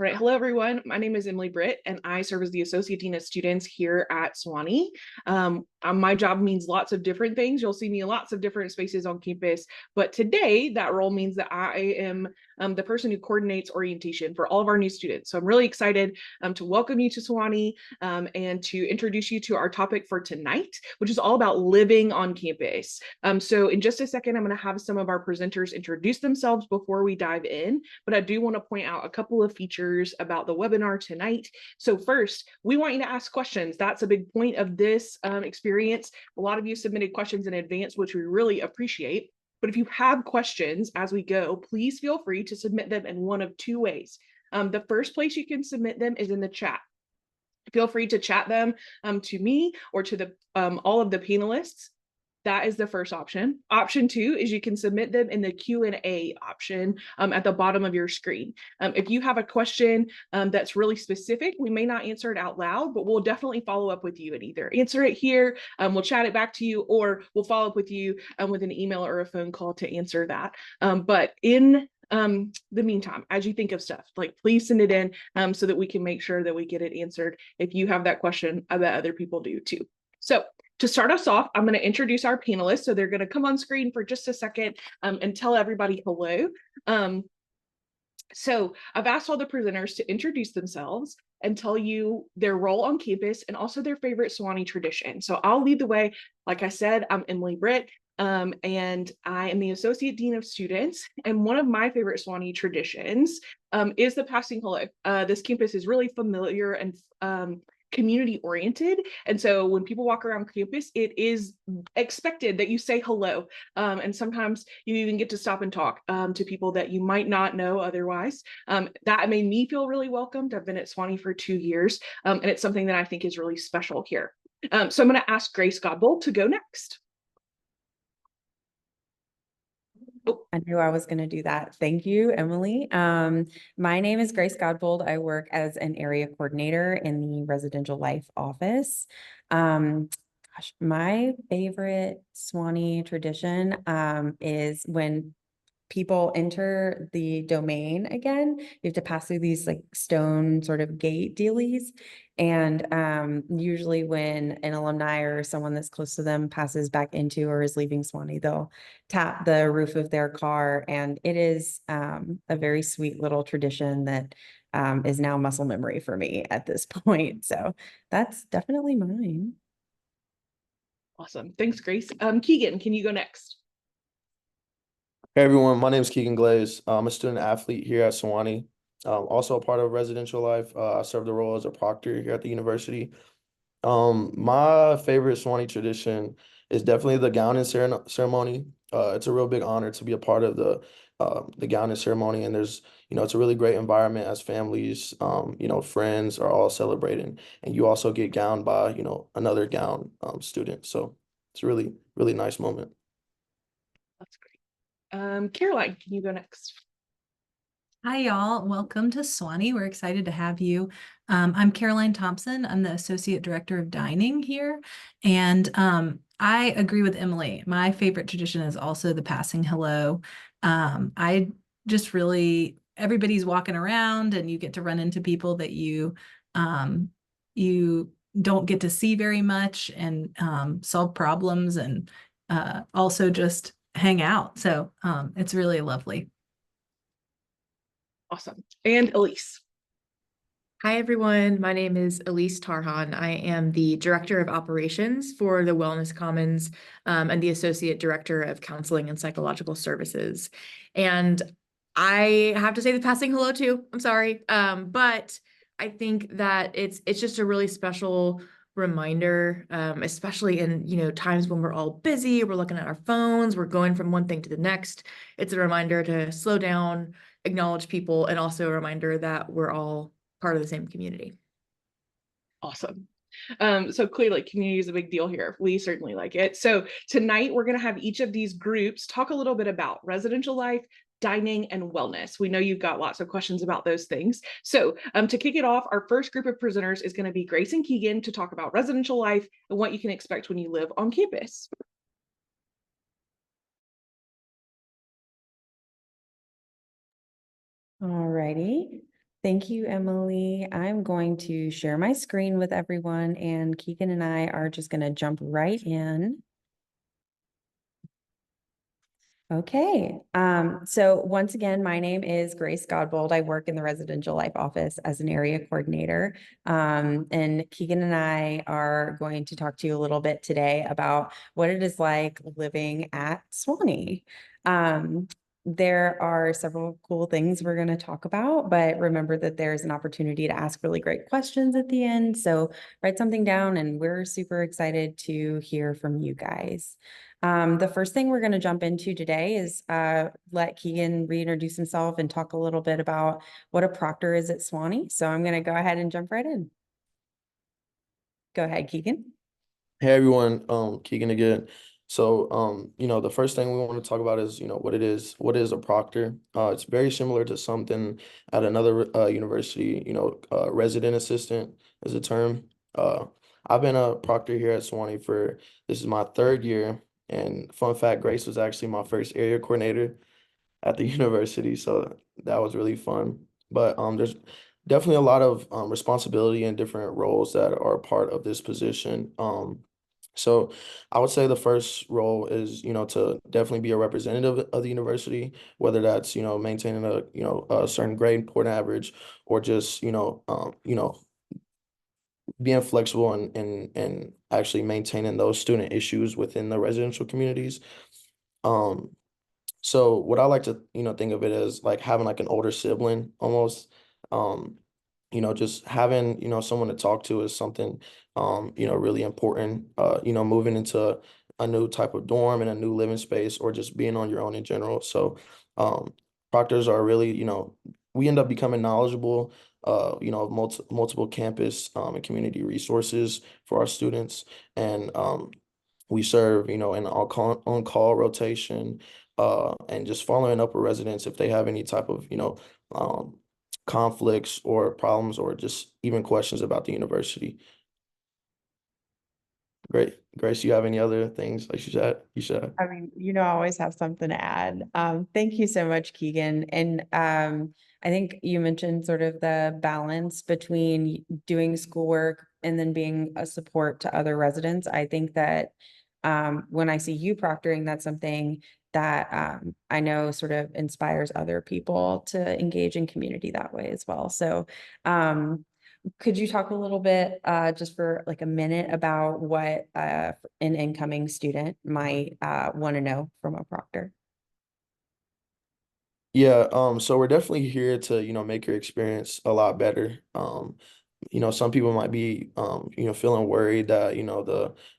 All right. Hello, everyone. My name is Emily Britt, and I serve as the Associate Dean of Students here at Sewanee. My job means lots of different things. You'll see me in lots of different spaces on campus, but today that role means that I am the person who coordinates orientation for all of our new students. So I'm really excited to welcome you to Sewanee and to introduce you to our topic for tonight, which is all about living on campus. So in just a second, I'm going to have some of our presenters introduce themselves before we dive in, but I do want to point out a couple of features about the webinar tonight. So first, we want you to ask questions. That's a big point of this experience. A lot of you submitted questions in advance, which we really appreciate. But if you have questions as we go, please feel free to submit them in one of two ways. The first place you can submit them is in the chat. Feel free to chat them to me or to the all of the panelists. That is the first option. Option two is you can submit them in the Q&A option at the bottom of your screen. If you have a question that's really specific, we may not answer it out loud, but we'll definitely follow up with you and either answer it here, we'll chat it back to you, or we'll follow up with you with an email or a phone call to answer that. But in the meantime, as you think of stuff, like please send it in so that we can make sure that we get it answered. If you have that question, I bet other people do too. So to start us off, I'm going to introduce our panelists. So they're going to come on screen for just a second and tell everybody hello. So I've asked all the presenters to introduce themselves and tell you their role on campus and also their favorite Sewanee tradition. So I'll lead the way. Like I said, I'm Emily Britt, and I am the Associate Dean of Students. And one of my favorite Sewanee traditions is the passing hello. This campus is really familiar and community oriented. And so when people walk around campus, it is expected that you say hello. And sometimes you even get to stop and talk to people that you might not know otherwise. That made me feel really welcomed. I've been at Sewanee for 2 years, and it's something that I think is really special here. So I'm going to ask Grace Godbold to go next. I knew I was going to do that. Thank you, Emily. My name is Grace Godbold. I work as an area coordinator in the residential life office. Gosh, my favorite Sewanee tradition is when people enter the domain again, you have to pass through these like stone sort of gate dealies. And usually when an alumni or someone that's close to them passes back into or is leaving Sewanee, they'll tap the roof of their car. And it is a very sweet little tradition that is now muscle memory for me at this point. So that's definitely mine. Awesome. Thanks, Grace. Keegan, can you go next? Hey everyone, my name is Keegan Glaze. I'm a student athlete here at Sewanee. Also a part of residential life. I serve the role as a proctor here at the university. My favorite Sewanee tradition is definitely the gowning ceremony. It's a real big honor to be a part of the gowning ceremony, and there's it's a really great environment as families, friends are all celebrating, and you also get gowned by another gown student. So it's a really really nice moment. That's great. Caroline, can you go next? Hi, y'all. Welcome to Sewanee. We're excited to have you. I'm Caroline Thompson. I'm the Associate Director of Dining here. And I agree with Emily. My favorite tradition is also the passing hello. I just really, everybody's walking around and you get to run into people that you don't get to see very much and solve problems and also just hang out. So it's really lovely. Awesome. And Elise. Hi, everyone. My name is Elise Tarhan. I am the Director of Operations for the Wellness Commons and the Associate Director of Counseling and Psychological Services. And I have to say the passing hello too. I'm sorry. But I think that it's just a really special reminder, especially in times when we're all busy, we're looking at our phones, we're going from one thing to the next. It's a reminder to slow down, acknowledge people, and also a reminder that we're all part of the same community. Awesome. So clearly community is a big deal here. We certainly like it. So tonight we're going to have each of these groups talk a little bit about residential life, dining, and wellness. We know you've got lots of questions about those things. So to kick it off, our first group of presenters is going to be Grace and Keegan to talk about residential life and what you can expect when you live on campus. All righty. Thank you, Emily. I'm going to share my screen with everyone, and Keegan and I are just going to jump right in. Okay, so once again, my name is Grace Godbold. I work in the residential life office as an area coordinator. And Keegan and I are going to talk to you a little bit today about what it is like living at Sewanee. There are several cool things we're going to talk about, but remember that there's an opportunity to ask really great questions at the end. So write something down, and we're super excited to hear from you guys. The first thing we're going to jump into today is let Keegan reintroduce himself and talk a little bit about what a proctor is at Sewanee. So I'm going to go ahead and jump right in. Go ahead, Keegan. Hey everyone, Keegan again. So, the first thing we want to talk about is, what is a proctor? It's very similar to something at another university, resident assistant is a term. I've been a proctor here at Sewanee this is my third year. And fun fact, Grace was actually my first area coordinator at the university, so that was really fun. But there's definitely a lot of responsibility and different roles that are part of this position. So I would say the first role is, to definitely be a representative of the university, whether that's, maintaining a certain grade point average, or just, being flexible and actually maintaining those student issues within the residential communities. Um, so what I like to, think of it as like having like an older sibling almost. Um, just having, someone to talk to is something, really important. Moving into a new type of dorm and a new living space, or just being on your own in general. So, proctors are really, we end up becoming knowledgeable, of multiple campus and community resources for our students. And we serve, in on-call rotation, and just following up with residents if they have any type of, um, conflicts or problems, or just even questions about the university. Great. Grace, you have any other things like you said? I mean, I always have something to add. Thank you so much, Keegan. And I think you mentioned sort of the balance between doing schoolwork and then being a support to other residents. I think that when I see you proctoring, that's something that I know sort of inspires other people to engage in community that way as well. So could you talk a little bit, just for like a minute, about what an incoming student might want to know from a proctor? Yeah, so we're definitely here to, make your experience a lot better. Some people might be, feeling worried that,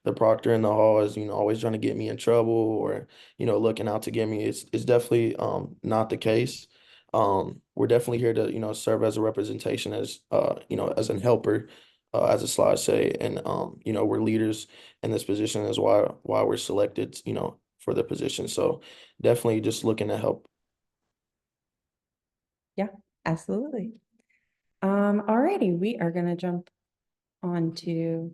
the proctor in the hall is, always trying to get me in trouble, or, looking out to get me. It's definitely not the case. We're definitely here to, serve as a representation, as a helper, as a slide say, and we're leaders in this position, is why we're selected, for the position. So definitely just looking to help. Yeah, absolutely. Alrighty, we are gonna jump on to.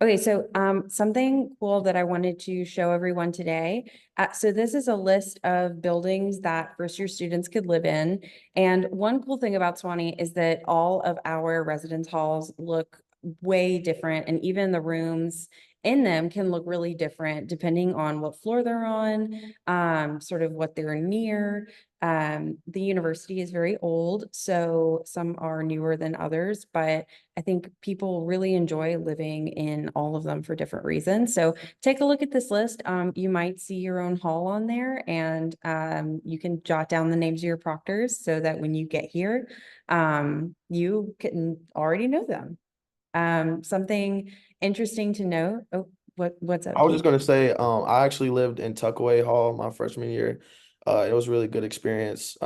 Okay, so something cool that I wanted to show everyone today. So this is a list of buildings that first-year students could live in. And one cool thing about Sewanee is that all of our residence halls look way different, and even the rooms in them can look really different depending on what floor they're on, sort of what they're near. The university is very old, so some are newer than others, but I think people really enjoy living in all of them for different reasons. So take a look at this list. You might see your own hall on there, and you can jot down the names of your proctors so that when you get here, you can already know them. Something interesting to note. Oh, what's up, I was just Keith? gonna say, I actually lived in Tuckaway Hall my freshman year. It was a really good experience.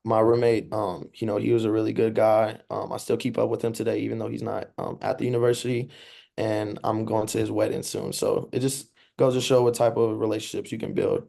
My roommate, he was a really good guy. I still keep up with him today, even though he's not at the university, and I'm going to his wedding soon. So it just goes to show what type of relationships you can build.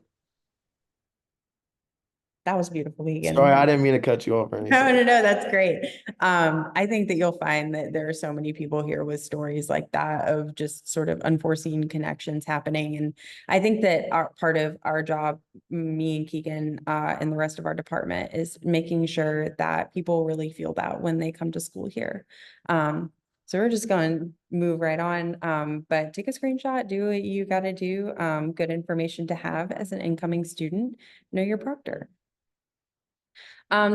That was beautiful, Keegan. Sorry, I didn't mean to cut you off or anything. No, that's great. I think that you'll find that there are so many people here with stories like that of just sort of unforeseen connections happening. And I think that part of our job, me and Keegan, and the rest of our department, is making sure that people really feel that when they come to school here. So we're just going to move right on, but take a screenshot, do what you got to do. Good information to have as an incoming student. Know your proctor.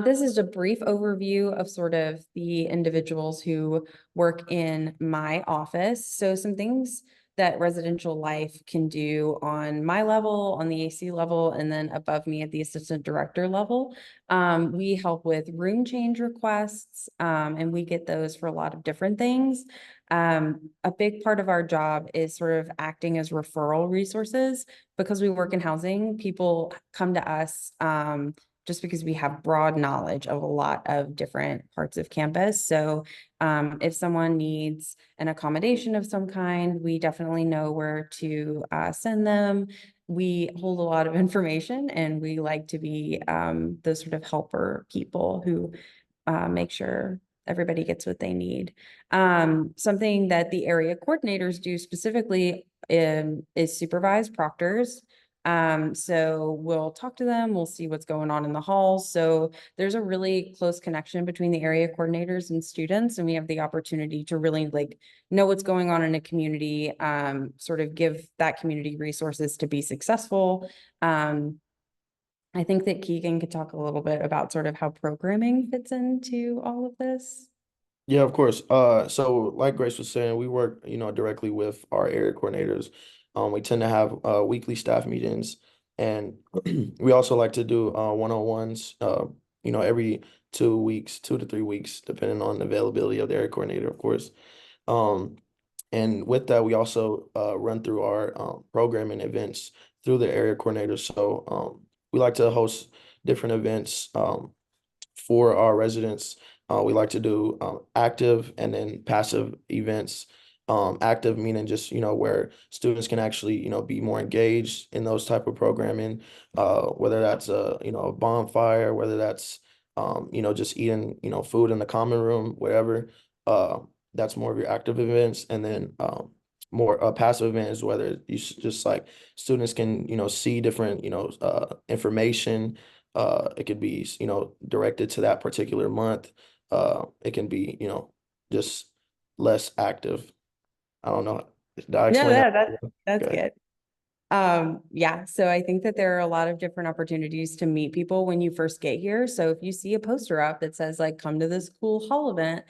This is a brief overview of sort of the individuals who work in my office. So some things that residential life can do on my level, on the AC level, and then above me at the assistant director level. We help with room change requests, and we get those for a lot of different things. A big part of our job is sort of acting as referral resources. Because we work in housing, people come to us, just because we have broad knowledge of a lot of different parts of campus. So if someone needs an accommodation of some kind, we definitely know where to send them. We hold a lot of information, and we like to be those sort of helper people who make sure everybody gets what they need. Something that the area coordinators do specifically is supervise proctors. So we'll talk to them, we'll see what's going on in the halls. So there's a really close connection between the area coordinators and students, and we have the opportunity to really like know what's going on in a community, sort of give that community resources to be successful. I think that Keegan could talk a little bit about sort of how programming fits into all of this. Yeah, of course. So like Grace was saying, we work, directly with our area coordinators. We tend to have weekly staff meetings, and we also like to do one-on-ones, every 2 weeks, 2 to 3 weeks, depending on the availability of the area coordinator, of course. Um, and with that, we also run through our programming events through the area coordinator. So we like to host different events for our residents. We like to do active and then passive events. Active meaning just, where students can actually, be more engaged in those type of programming, whether that's a bonfire, whether that's, just eating, food in the common room, whatever. That's more of your active events. And then more passive events, whether you just like students can, see different, information. It could be, directed to that particular month. It can be, just less active. I don't know. Did I No, explain that? that's Okay. good. Yeah, so I think that there are a lot of different opportunities to meet people when you first get here. So if you see a poster up that says like, come to this cool hall event,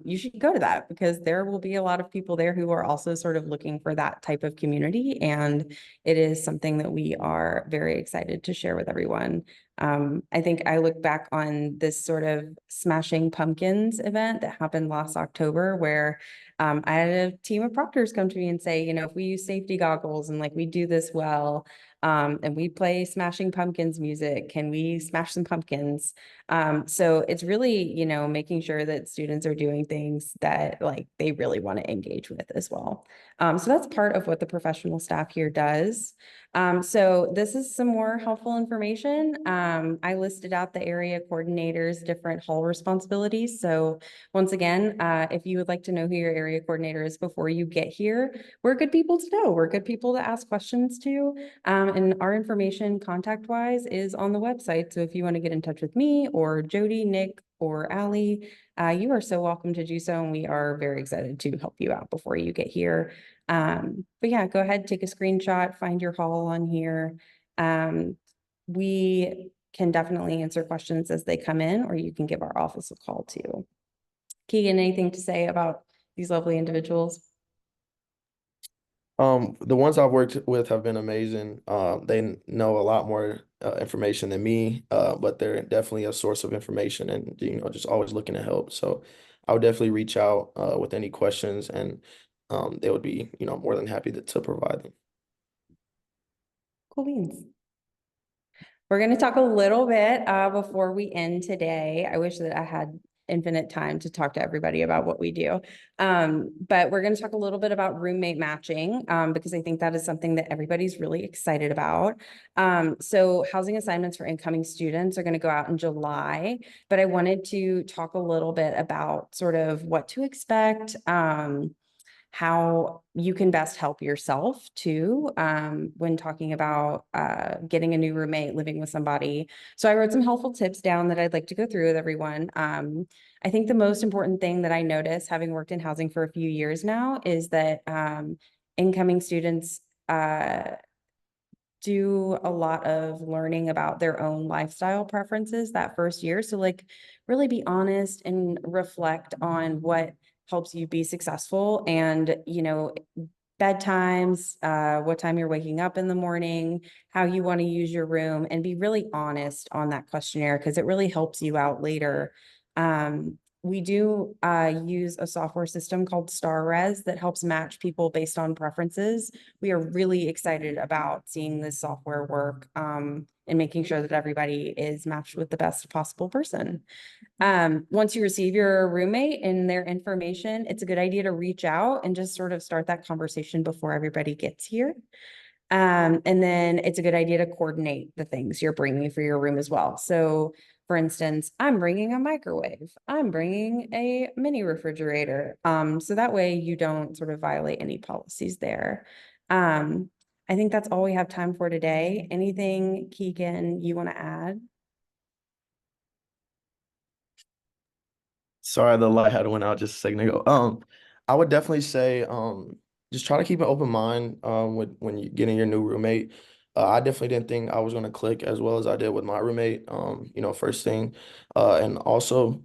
you should go to that, because there will be a lot of people there who are also sort of looking for that type of community. And it is something that we are very excited to share with everyone. I think I look back on this sort of Smashing Pumpkins event that happened last October, where I had a team of proctors come to me and say, if we use safety goggles and like we do this well, and we play Smashing Pumpkins music, can we smash some pumpkins? So it's really, making sure that students are doing things that like they really want to engage with as well. So that's part of what the professional staff here does. So this is some more helpful information. I listed out the area coordinators' different hall responsibilities. So once again, if you would like to know who your area coordinator is before you get here, we're good people to know. We're good people to ask questions to. And our information contact-wise is on the website. So if you want to get in touch with me or Jody, Nick, or Allie, you are so welcome to do so. And we are very excited to help you out before you get here. But yeah, go ahead, take a screenshot, find your hall on here. We can definitely answer questions as they come in, or you can give our office a call too. Keegan, anything to say about these lovely individuals? The ones I've worked with have been amazing. They know a lot more information than me, but they're definitely a source of information, and just always looking to help. So I would definitely reach out with any questions, and they would be more than happy to provide them. Cool beans. We're going to talk a little bit before we end today. I wish that I had infinite time to talk to everybody about what we do. But we're going to talk a little bit about roommate matching, because I think that is something that everybody's really excited about. So housing assignments for incoming students are going to go out in July, but I wanted to talk a little bit about sort of what to expect, how you can best help yourself too, when talking about getting a new roommate, living with somebody. So I wrote some helpful tips down that I'd like to go through with everyone. I think the most important thing that I noticed, having worked in housing for a few years now, is that incoming students do a lot of learning about their own lifestyle preferences that first year. So like really be honest and reflect on what helps you be successful, and, you know, bedtimes, what time you're waking up in the morning, how you want to use your room, and be really honest on that questionnaire because it really helps you out later. We do use a software system called StarRes that helps match people based on preferences. We are really excited about seeing this software work, and making sure that everybody is matched with the best possible person. Once you receive your roommate and their information, it's a good idea to reach out and just sort of start that conversation before everybody gets here. And then it's a good idea to coordinate the things you're bringing for your room as well. So for instance, I'm bringing a microwave, I'm bringing a mini refrigerator. So that way you don't sort of violate any policies there. I think that's all we have time for today. Anything, Keegan, you want to add? Sorry, the light had went out just a second ago. I would definitely say, just try to keep an open mind, with when you getting your new roommate. I definitely didn't think I was gonna click as well as I did with my roommate. First thing, and also,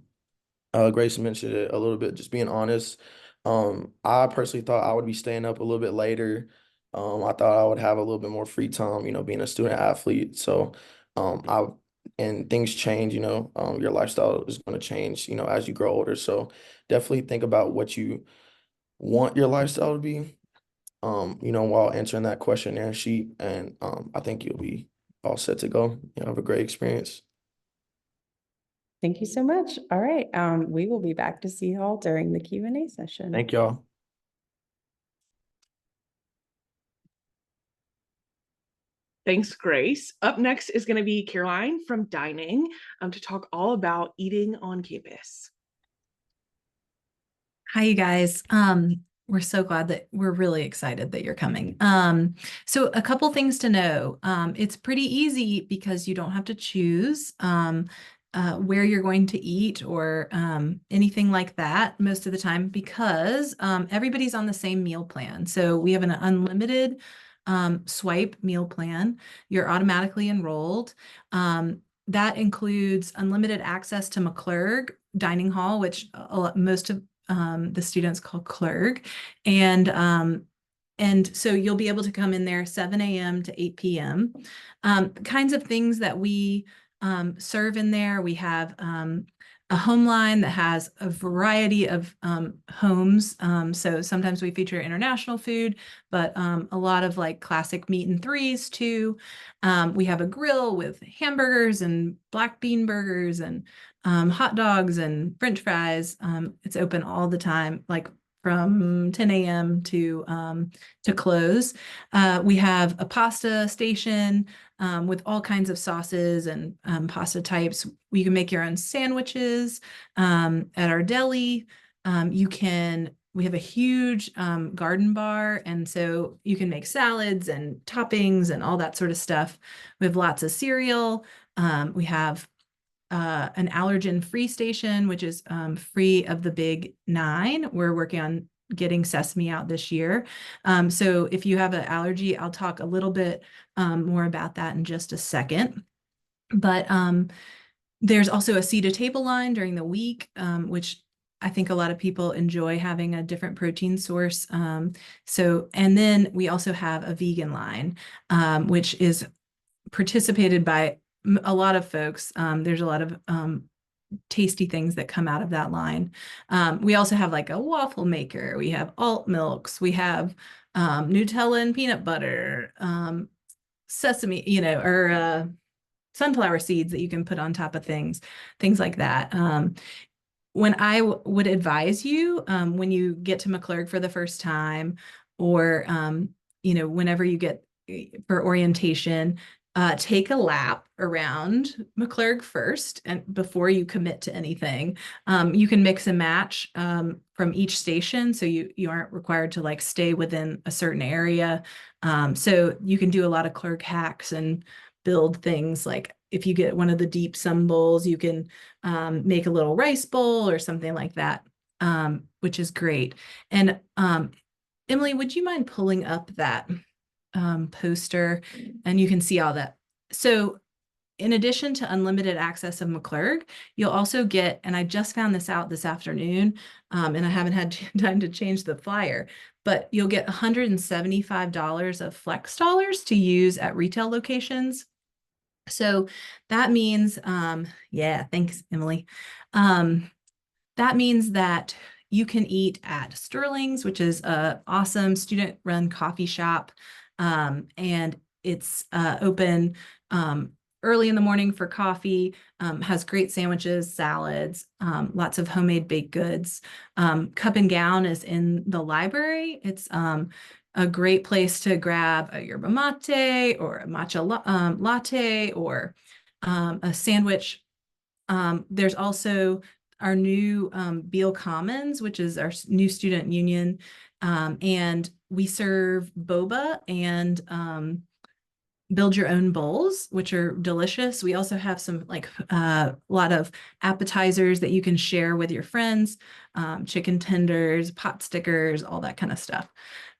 Grace mentioned it a little bit, just being honest. I personally thought I would be staying up a little bit later. I thought I would have a little bit more free time, being a student athlete. So, I and things change, your lifestyle is going to change, as you grow older. So definitely think about what you want your lifestyle to be, while answering that questionnaire sheet. And I think you'll be all set to go. Have a great experience. Thank you so much. All right. We will be back to see you all during the Q&A session. Thank y'all. Thanks, Grace. Up next is going to be Caroline from Dining, to talk all about eating on campus. Hi, you guys. We're so glad that we're really excited that you're coming. So a couple things to know. It's pretty easy because you don't have to choose where you're going to eat or anything like that most of the time, because everybody's on the same meal plan. So we have an unlimited swipe meal plan. You're automatically enrolled. That includes unlimited access to McClurg Dining Hall, which most of the students call Clurg. And so you'll be able to come in there 7 a.m. to 8 p.m. Kinds of things that we serve in there. We have a home line that has a variety of homes. So sometimes we feature international food, but a lot of like classic meat and threes too. We have a grill with hamburgers and black bean burgers and hot dogs and French fries. It's open all the time, like from 10 a.m. to close. We have a pasta station with all kinds of sauces and pasta types. You can make your own sandwiches at our deli. We have a huge garden bar, and so you can make salads and toppings and all that sort of stuff. We have lots of cereal. We have an allergen-free station, which is free of the big 9. We're working on getting sesame out this year. So if you have an allergy, I'll talk a little bit more about that in just a second. But there's also a seat-to-table line during the week, which I think a lot of people enjoy having a different protein source. And then we also have a vegan line, which is participated by a lot of folks. There's a lot of tasty things that come out of that line. We also have like a waffle maker. We have alt milks. We have Nutella and peanut butter, sesame, or sunflower seeds that you can put on top of things like that. when I would advise you, when you get to McClurg for the first time, or whenever you get for orientation, take a lap around McClurg first, and before you commit to anything. You can mix and match from each station, so you aren't required to like stay within a certain area. So you can do a lot of Clurg hacks and build things like, if you get one of the deep sum bowls, you can make a little rice bowl or something like that, which is great. And Emily, would you mind pulling up that poster, and you can see all that. So in addition to unlimited access of McClurg, you'll also get, and I just found this out this afternoon, and I haven't had time to change the flyer, but you'll get $175 of flex dollars to use at retail locations. So that means, yeah, thanks, Emily. That means that you can eat at Sterling's, which is an awesome student-run coffee shop. And it's open early in the morning for coffee, has great sandwiches, salads, lots of homemade baked goods. Cup and Gown is in the library. It's a great place to grab a yerba mate or a matcha latte or a sandwich. There's also our new Beal Commons, which is our new student union. And we serve boba and build your own bowls, which are delicious. We also have some like a lot of appetizers that you can share with your friends, chicken tenders, pot stickers, all that kind of stuff.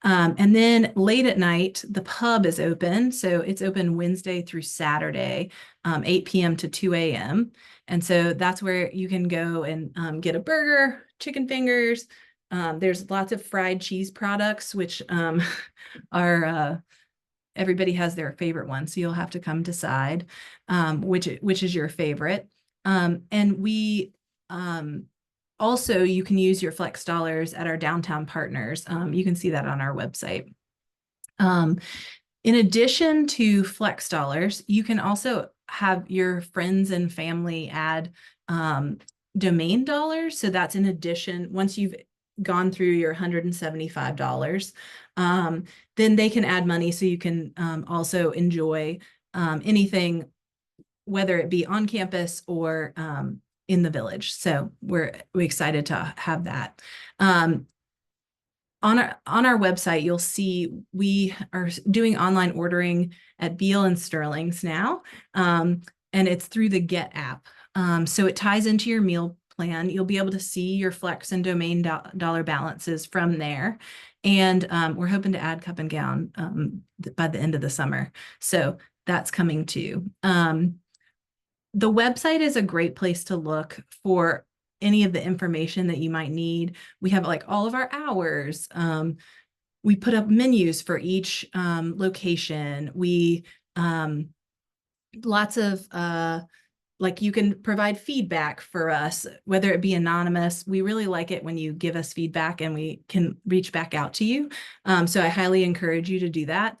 And then late at night, the pub is open. So it's open Wednesday through Saturday, 8 p.m. to 2 a.m. And so that's where you can go and get a burger, chicken fingers. There's lots of fried cheese products, which are everybody has their favorite one. So you'll have to come decide which is your favorite. And we also, you can use your flex dollars at our downtown partners. You can see that on our website. In addition to flex dollars, you can also have your friends and family add domain dollars. So that's in addition, once you've gone through your $175, then they can add money, so you can also enjoy anything, whether it be on campus or in the village. So we're excited to have that. On our website, you'll see we are doing online ordering at Beal and Sterling's now, and it's through the Get app. So it ties into your meal plan. You'll be able to see your flex and domain dollar balances from there. And we're hoping to add Cup and Gown by the end of the summer. So that's coming too. The website is a great place to look for any of the information that you might need. We have like all of our hours. We put up menus for each location. We lots of like, you can provide feedback for us, whether it be anonymous. We really like it when you give us feedback and we can reach back out to you. So I highly encourage you to do that.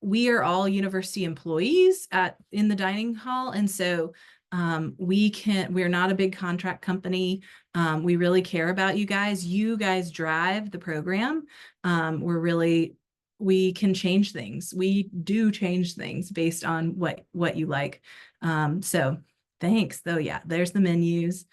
We are all university employees in the dining hall. And so we're not a big contract company. We really care about you guys. You guys drive the program. We can change things. We do change things based on what you like. So thanks though. Yeah, there's the menus.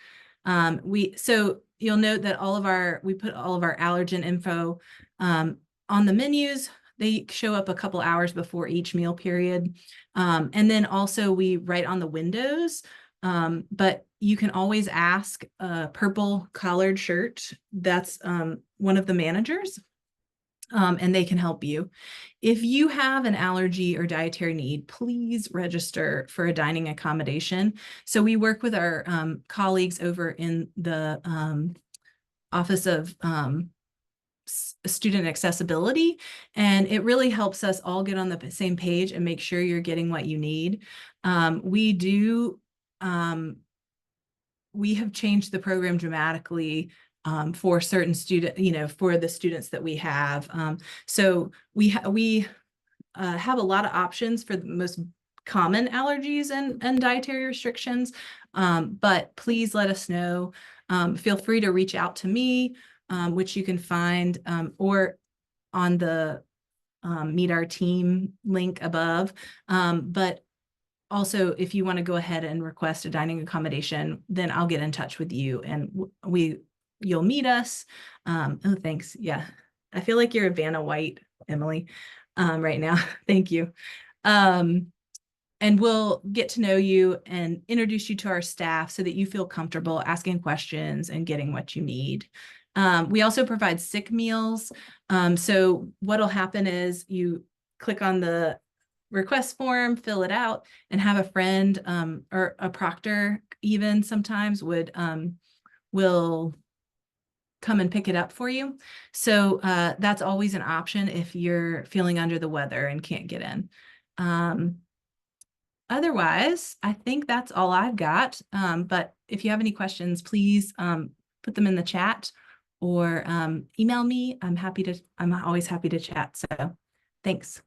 So you'll note that we put all of our allergen info on the menus. They show up a couple hours before each meal period. And then also we write on the windows, but you can always ask a purple collared shirt. That's one of the managers. And they can help you. If you have an allergy or dietary need, please register for a dining accommodation. So we work with our colleagues over in the Office of Student Accessibility, and it really helps us all get on the same page and make sure you're getting what you need. We have changed the program dramatically for certain for the students that we have. So we have a lot of options for the most common allergies and dietary restrictions. But please let us know. Feel free to reach out to me, which you can find or on the Meet Our Team link above. But also, if you want to go ahead and request a dining accommodation, then I'll get in touch with you and you'll meet us. Oh, thanks. Yeah. I feel like you're a Vanna White, Emily, right now. Thank you. And we'll get to know you and introduce you to our staff so that you feel comfortable asking questions and getting what you need. We also provide sick meals. So what'll happen is you click on the request form, fill it out, and have a friend or a proctor even sometimes will come and pick it up for you. So that's always an option if you're feeling under the weather and can't get in. Otherwise, I think that's all I've got. But if you have any questions, please put them in the chat or email me. I'm always happy to chat. So thanks.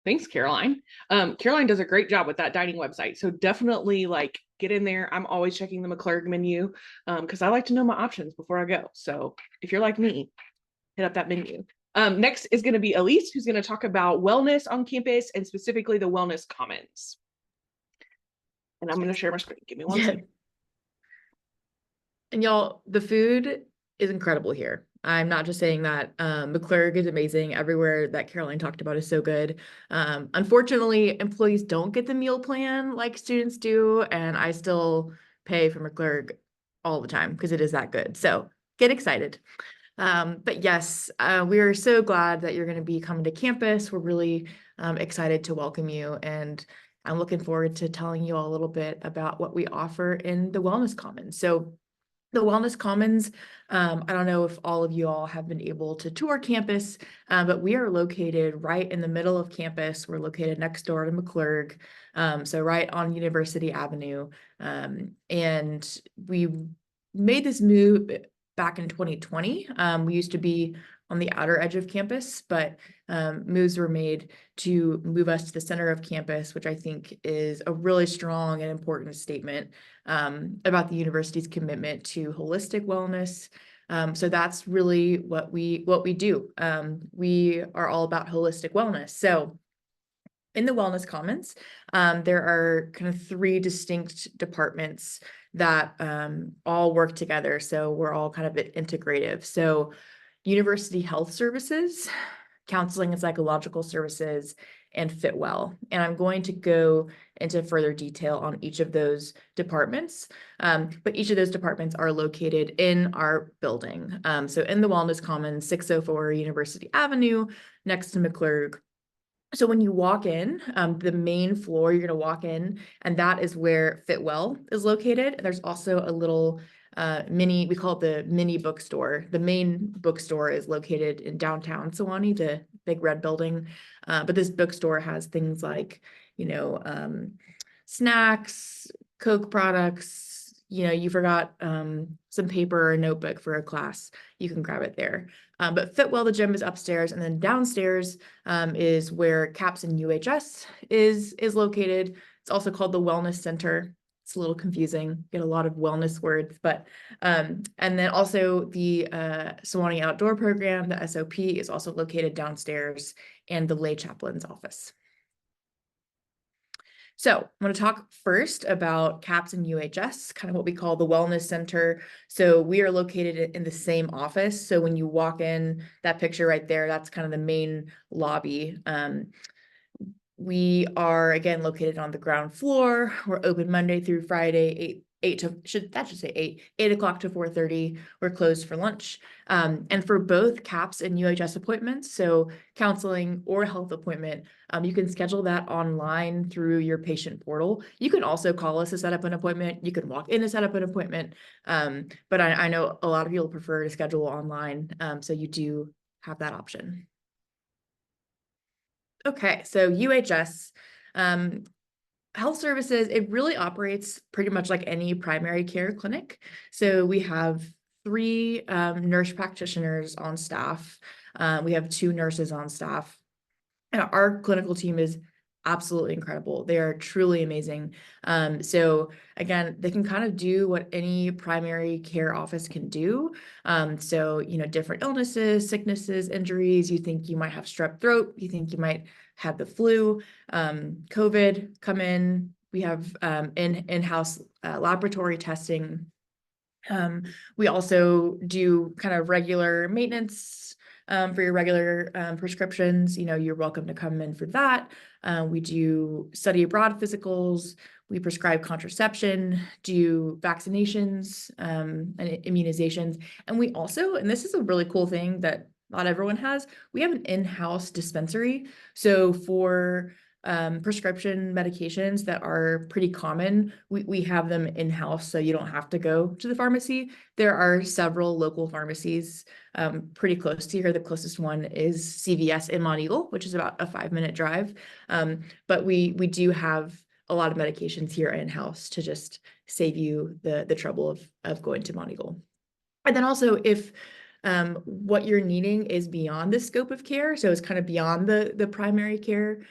Thanks, Caroline. Caroline does a great job with that dining website. So definitely like get in there. I'm always checking the McClurg menu because I like to know my options before I go. So if you're like me, hit up that menu. Next is going to be Elise, who's going to talk about wellness on campus and specifically the Wellness Commons. And I'm going to share my screen. Give me one second. And y'all, the food is incredible here. I'm not just saying that. McClurg is amazing. Everywhere that Caroline talked about is so good. Unfortunately, employees don't get the meal plan like students do, and I still pay for McClurg all the time because it is that good. So get excited. But yes, we are so glad that you're going to be coming to campus. We're really excited to welcome you, and I'm looking forward to telling you all a little bit about what we offer in the Wellness Commons. So the Wellness Commons, I don't know if all of you all have been able to tour campus, but we are located right in the middle of campus. We're located next door to McClurg, so right on University Avenue. And we made this move back in 2020. We used to be on the outer edge of campus, but moves were made to move us to the center of campus, which I think is a really strong and important statement about the university's commitment to holistic wellness. So that's really what we do. We are all about holistic wellness. So in the Wellness Commons, there are kind of 3 distinct departments that all work together. So we're all kind of integrative. So University Health Services, Counseling and Psychological Services, and Fitwell. And I'm going to go into further detail on each of those departments. But each of those departments are located in our building. So in the Wellness Commons, 604 University Avenue, next to McClurg. So when you walk in, the main floor, you're going to walk in, and that is where Fitwell is located. There's also a little we call it the mini bookstore. The main bookstore is located in downtown Sewanee, the big red building. But this bookstore has things like, snacks, Coke products. You forgot some paper or a notebook for a class, you can grab it there. But Fitwell, the gym, is upstairs, and then downstairs is where CAPS and UHS is located. It's also called the Wellness Center. It's a little confusing, get a lot of wellness words, but and then also the Sewanee Outdoor Program, the SOP, is also located downstairs, and the lay chaplain's office. So I'm going to talk first about CAPS and UHS, kind of what we call the Wellness Center. So we are located in the same office. So when you walk in, that picture right there, that's kind of the main lobby. We are, again, located on the ground floor. We're open Monday through Friday, 8 o'clock to 4:30. We're closed for lunch. And for both CAPS and UHS appointments, so counseling or health appointment, you can schedule that online through your patient portal. You can also call us to set up an appointment. You can walk in to set up an appointment. But I know a lot of people prefer to schedule online, so you do have that option. Okay, so UHS, health services, it really operates pretty much like any primary care clinic. So we have 3 nurse practitioners on staff. We have 2 nurses on staff. Our clinical team is absolutely incredible. They are truly amazing. So again, they can kind of do what any primary care office can do. So, different illnesses, sicknesses, injuries, you think you might have strep throat, you think you might have the flu, COVID come in. We have in-house laboratory testing. We also do kind of regular maintenance for your regular prescriptions. You're welcome to come in for that. We do study abroad physicals. We prescribe contraception, do vaccinations and immunizations. And we also, and this is a really cool thing that not everyone has, we have an in-house dispensary. So for prescription medications that are pretty common, we have them in-house, so you don't have to go to the pharmacy. There are several local pharmacies pretty close to here. The closest one is CVS in Monteagle, which is about a 5-minute drive. But we do have a lot of medications here in-house to just save you the trouble of going to Monteagle. And then also, if what you're needing is beyond the scope of care, so it's kind of beyond the primary care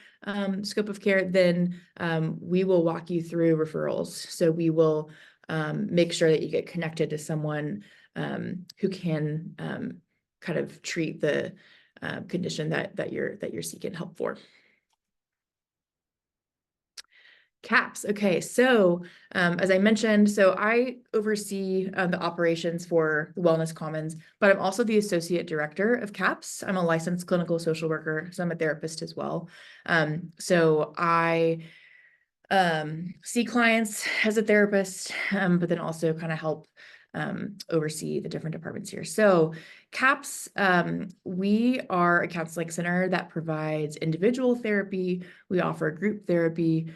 scope of care, then we will walk you through referrals. So we will make sure that you get connected to someone who can kind of treat the condition that you're seeking help for. CAPS. Okay, so as I mentioned, so I oversee the operations for the Wellness Commons, but I'm also the associate director of CAPS. I'm a licensed clinical social worker, so I'm a therapist as well. So I see clients as a therapist, but then also kind of help oversee the different departments here. So CAPS, we are a counseling center that provides individual therapy. We offer group therapy.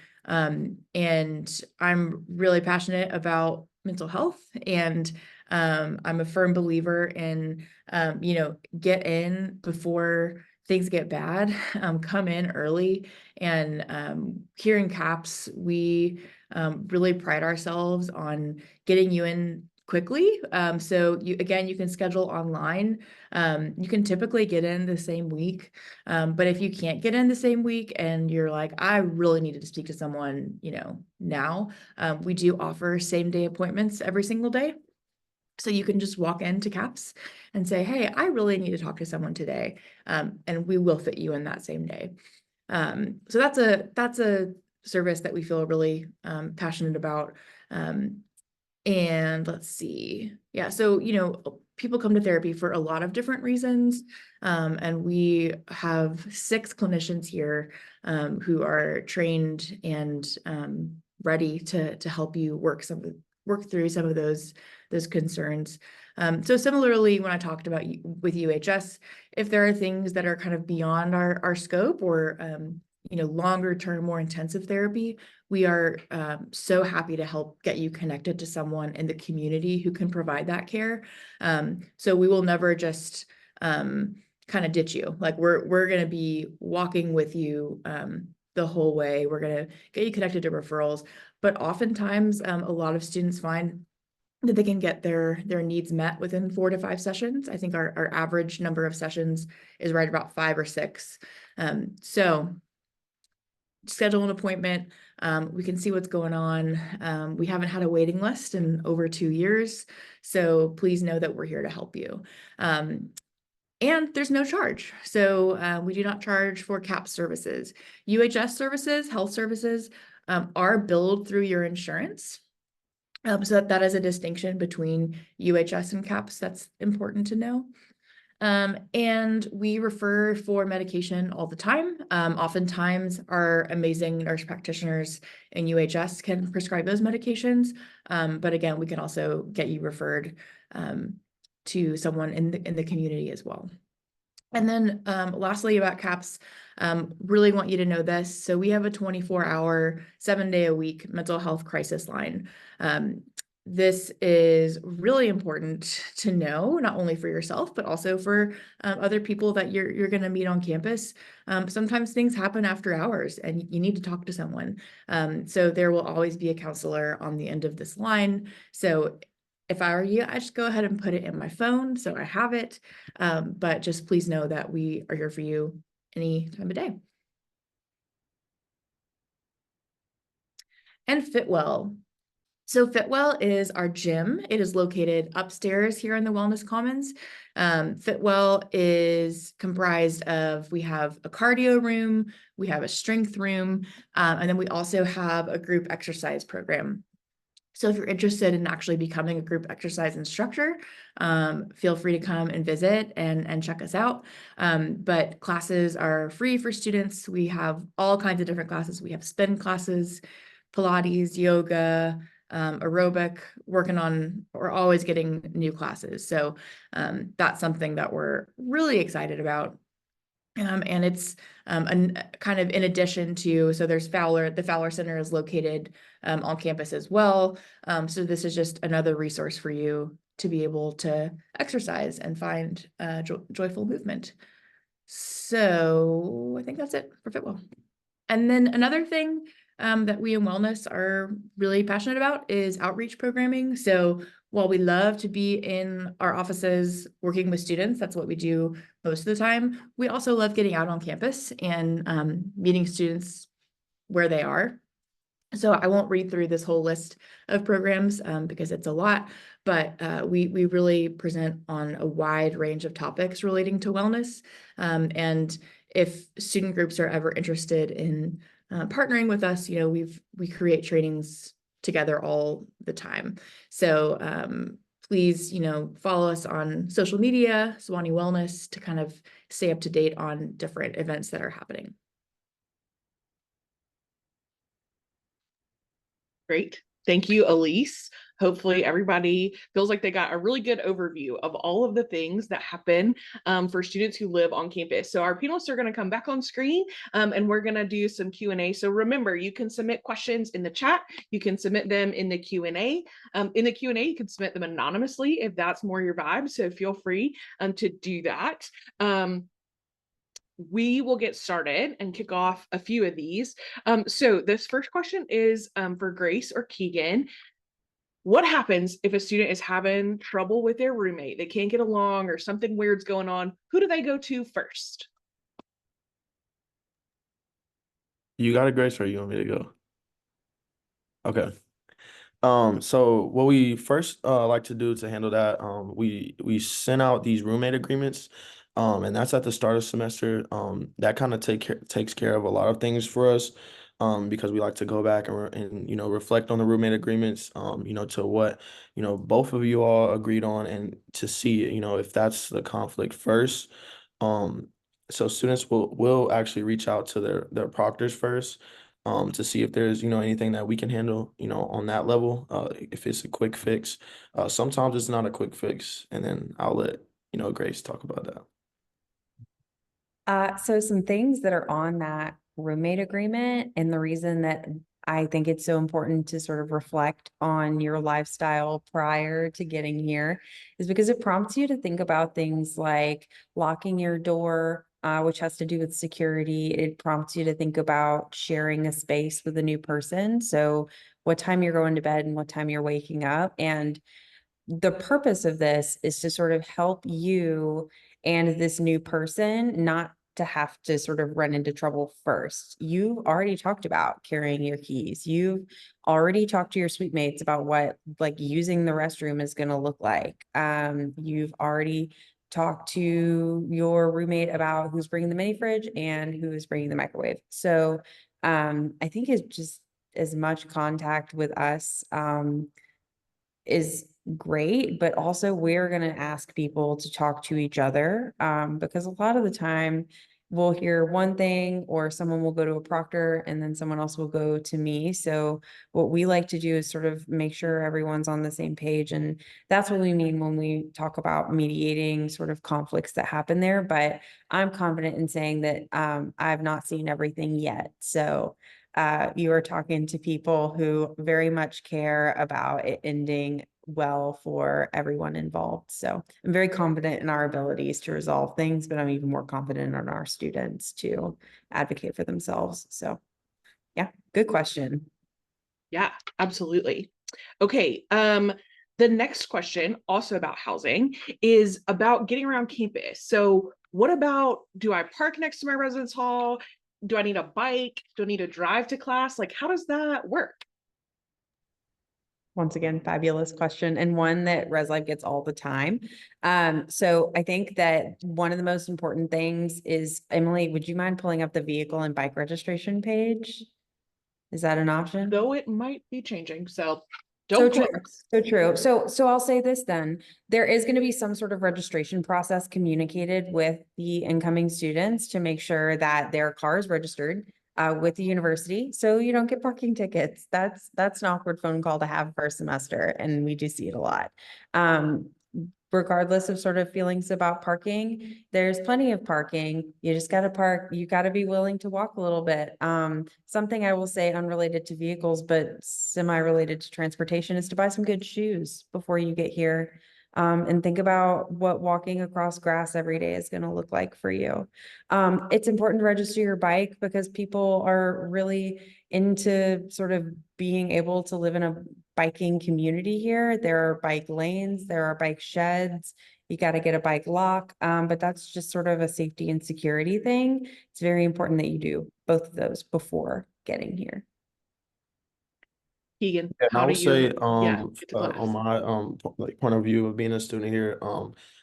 And I'm really passionate about mental health, and I'm a firm believer in, get in before things get bad, come in early. And here in CAPS, we really pride ourselves on getting you in quickly. So you can schedule online. You can typically get in the same week. But if you can't get in the same week and you're like, I really needed to speak to someone, now, we do offer same-day appointments every single day. So you can just walk into CAPS and say, hey, I really need to talk to someone today. And we will fit you in that same day. So that's a service that we feel really passionate about. And let's see. Yeah, so, people come to therapy for a lot of different reasons. And we have 6 clinicians here who are trained and ready to help you work through some of those concerns. So similarly, when I talked about with UHS, if there are things that are kind of beyond our scope, or longer term, more intensive therapy, we are so happy to help get you connected to someone in the community who can provide that care. So we will never just kind of ditch you. Like we're going to be walking with you the whole way. We're going to get you connected to referrals. But oftentimes, a lot of students find that they can get their needs met within 4 to 5 sessions. I think our average number of sessions is right about 5 or 6. So schedule an appointment. We can see what's going on. We haven't had a waiting list in over 2 years, so please know that we're here to help you. And there's no charge. So we do not charge for CAPS services. UHS services, health services, are billed through your insurance. So that is a distinction between UHS and CAPS. That's important to know. And we refer for medication all the time. Oftentimes our amazing nurse practitioners in UHS can prescribe those medications. But again, we can also get you referred to someone in the community as well. And then lastly about CAPS, really want you to know this. So we have a 24-hour, 7-day-a-week mental health crisis line. This is really important to know, not only for yourself, but also for other people that you're going to meet on campus. Sometimes things happen after hours and you need to talk to someone. So there will always be a counselor on the end of this line. So if I were you, I just go ahead and put it in my phone so I have it. But just please know that we are here for you any time of day. and Fitwell. So Fitwell is our gym. It is located upstairs here in the Wellness Commons. Fitwell is comprised of, we have a cardio room, we have a strength room, and then we also have a group exercise program. So if you're interested in actually becoming a group exercise instructor, feel free to come and visit and check us out. But classes are free for students. We have all kinds of different classes. We have spin classes, Pilates, yoga, aerobic, we're always getting new classes. So that's something that we're really excited about. And it's kind of in addition to, so there's the Fowler Center is located on campus as well. So this is just another resource for you to be able to exercise and find joyful movement. So I think that's it for Fitwell. And then another thing that we in Wellness are really passionate about is outreach programming. So while we love to be in our offices working with students, that's what we do most of the time, we also love getting out on campus and meeting students where they are. So I won't read through this whole list of programs because it's a lot, but we really present on a wide range of topics relating to wellness. And if student groups are ever interested in partnering with us, we create trainings together all the time. So please, follow us on social media, Sewanee Wellness, to kind of stay up to date on different events that are happening. Great. Thank you, Elise. Hopefully everybody feels like they got a really good overview of all of the things that happen for students who live on campus. So our panelists are going to come back on screen and we're going to do some Q&A. So remember, you can submit questions in the chat. You can submit them in the Q&A. In the Q&A, you can submit them anonymously if that's more your vibe. So feel free to do that. We will get started and kick off a few of these. So this first question is for Grace or Keegan. What happens if a student is having trouble with their roommate? They can't get along or something weird's going on. Who do they go to first? You got it, Grace, or you want me to go? Okay. So what we first like to do to handle that, we send out these roommate agreements, and that's at the start of semester. That kind of takes care of a lot of things for us, because we like to go back and reflect on the roommate agreements, to what both of you all agreed on, and to see if that's the conflict first. So students will actually reach out to their proctors first, to see if there's anything that we can handle on that level, if it's a quick fix. Sometimes it's not a quick fix, and then I'll let Grace talk about that. So some things that are on that roommate agreement, and the reason that I think it's so important to sort of reflect on your lifestyle prior to getting here is because it prompts you to think about things like locking your door, which has to do with security. It prompts you to think about sharing a space with a new person. So what time you're going to bed and what time you're waking up. And the purpose of this is to sort of help you and this new person not to have to sort of run into trouble first. You've already talked about carrying your keys. You've already talked to your suite mates about what like using the restroom is going to look like. You've already talked to your roommate about who's bringing the mini fridge and who is bringing the microwave. So I think it's just as much contact with us is great, but also we're going to ask people to talk to each other, because a lot of the time we'll hear one thing or someone will go to a proctor and then someone else will go to me. So what we like to do is sort of make sure everyone's on the same page. And that's what we mean when we talk about mediating sort of conflicts that happen there. But I'm confident in saying that I've not seen everything yet. So you are talking to people who very much care about it ending well for everyone involved. So I'm very confident in our abilities to resolve things, but I'm even more confident in our students to advocate for themselves. So yeah, good question. Yeah, absolutely. Okay. The next question, also about housing, is about getting around campus. So what about, do I park next to my residence hall? Do I need a bike? Do I need to drive to class? Like, how does that work? Once again, fabulous question, and one that Res Life gets all the time. So I think that one of the most important things is, Emily, would you mind pulling up the vehicle and bike registration page? Is that an option? Though it might be changing, so So don't true, close. so true. So I'll say this then, there is going to be some sort of registration process communicated with the incoming students to make sure that their car is registered with the university, so you don't get parking tickets. That's an awkward phone call to have for a semester, and we do see it a lot. Regardless of sort of feelings about parking, there's plenty of parking. You just got to park. You got to be willing to walk a little bit. Something I will say unrelated to vehicles, but semi-related to transportation, is to buy some good shoes before you get here. And think about what walking across grass every day is going to look like for you. It's important to register your bike because people are really into sort of being able to live in a biking community here. There are bike lanes, there are bike sheds. You got to get a bike lock, but that's just sort of a safety and security thing. It's very important that you do both of those before getting here. Keegan, And I how do would you say, get to class? on my like point of view of being a student here,